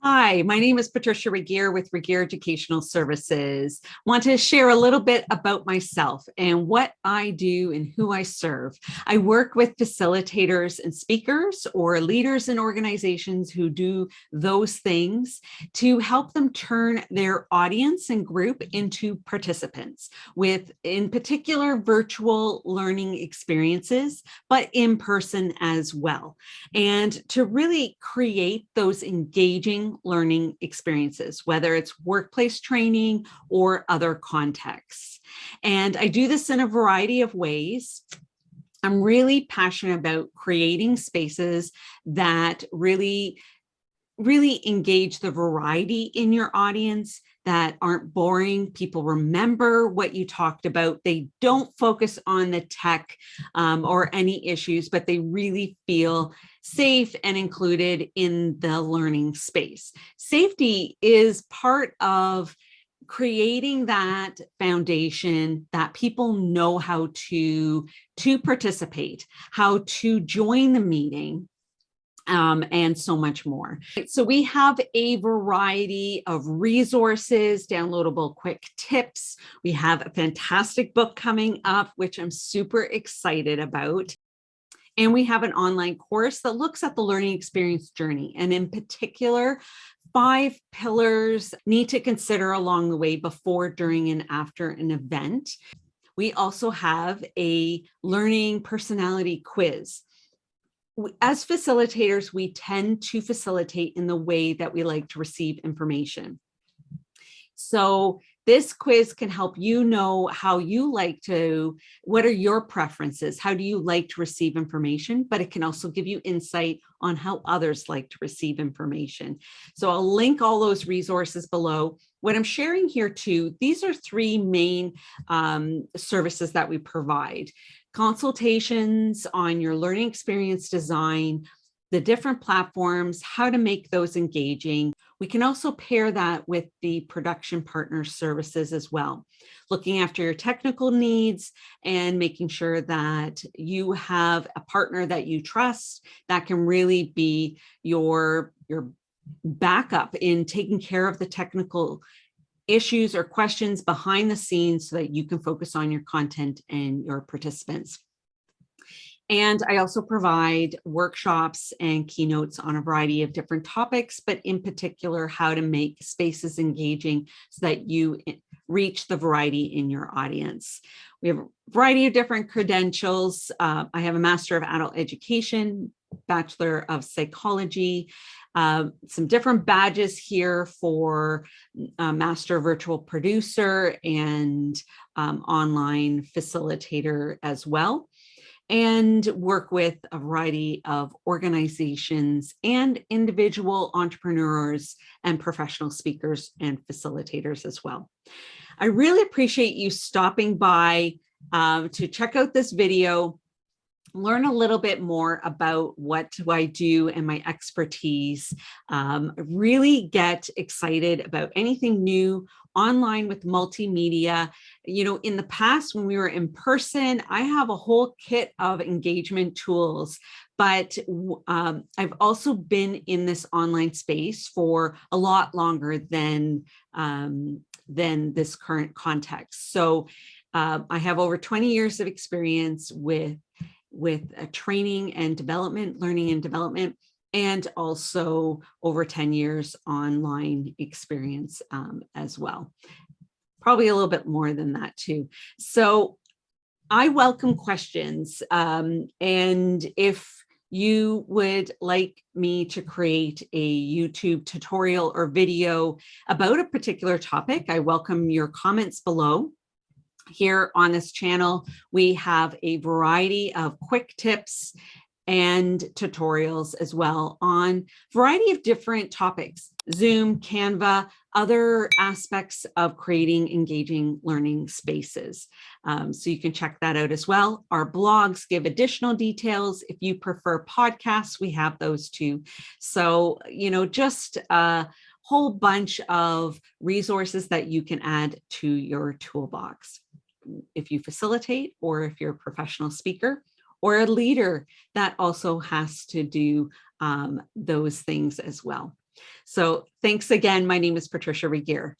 Hi, my name is Patricia Regier with Regier Educational Services. Want to share a little bit about myself and what I do and who I serve. I work with facilitators and speakers or leaders in organizations who do those things to help them turn their audience and group into participants with, in particular, virtual learning experiences, but in person as well. And to really create those engaging learning experiences, whether it's workplace training or other contexts. And I do this in a variety of ways. I'm really passionate about creating spaces that really engage the variety in your audience, that aren't boring. People remember what you talked about. They don't focus on the tech or any issues, but they really feel safe and included in the learning space. Safety is part of creating that foundation that people know how to participate, how to join the meeting, and so much more. So we have a variety of resources, downloadable quick tips. We have a fantastic book coming up, which I'm super excited about. And we have an online course that looks at the learning experience journey. And in particular, 5 pillars need to consider along the way before, during, and after an event. We also have a learning personality quiz. As facilitators, we tend to facilitate in the way that we like to receive information. So this quiz can help you know how you like to, what are your preferences? How do you like to receive information? But it can also give you insight on how others like to receive information. So I'll link all those resources below. What I'm sharing here too, these are 3 main services that we provide. Consultations on your learning experience design, the different platforms, how to make those engaging. We can also pair that with the production partner services as well, looking after your technical needs and making sure that you have a partner that you trust that can really be your backup in taking care of the technical issues or questions behind the scenes so that you can focus on your content and your participants. And I also provide workshops and keynotes on a variety of different topics, but in particular, how to make spaces engaging so that you reach the variety in your audience. We have a variety of different credentials. I have a Master of Adult Education, Bachelor of Psychology, some different badges here for Master Virtual Producer and online facilitator as well, and work with a variety of organizations and individual entrepreneurs and professional speakers and facilitators as well. I really appreciate you stopping by to check out this video, learn a little bit more about what do I do and my expertise, really get excited about anything new online with multimedia. You know, in the past when we were in person, I have a whole kit of engagement tools, but I've also been in this online space for a lot longer than this current context. So I have over 20 years of experience with training and development, learning and development, and also over 10 years online experience as well. Probably a little bit more than that too. So I welcome questions. And if you would like me to create a YouTube tutorial or video about a particular topic, I welcome your comments below. Here on this channel, we have a variety of quick tips and tutorials as well on a variety of different topics, Zoom, Canva, other aspects of creating engaging learning spaces. So you can check that out as well. Our blogs give additional details. If you prefer podcasts, we have those too. So, you know, just a whole bunch of resources that you can add to your toolbox. If you facilitate, or if you're a professional speaker or a leader that also has to do those things as well. So thanks again. My name is Patricia Regier.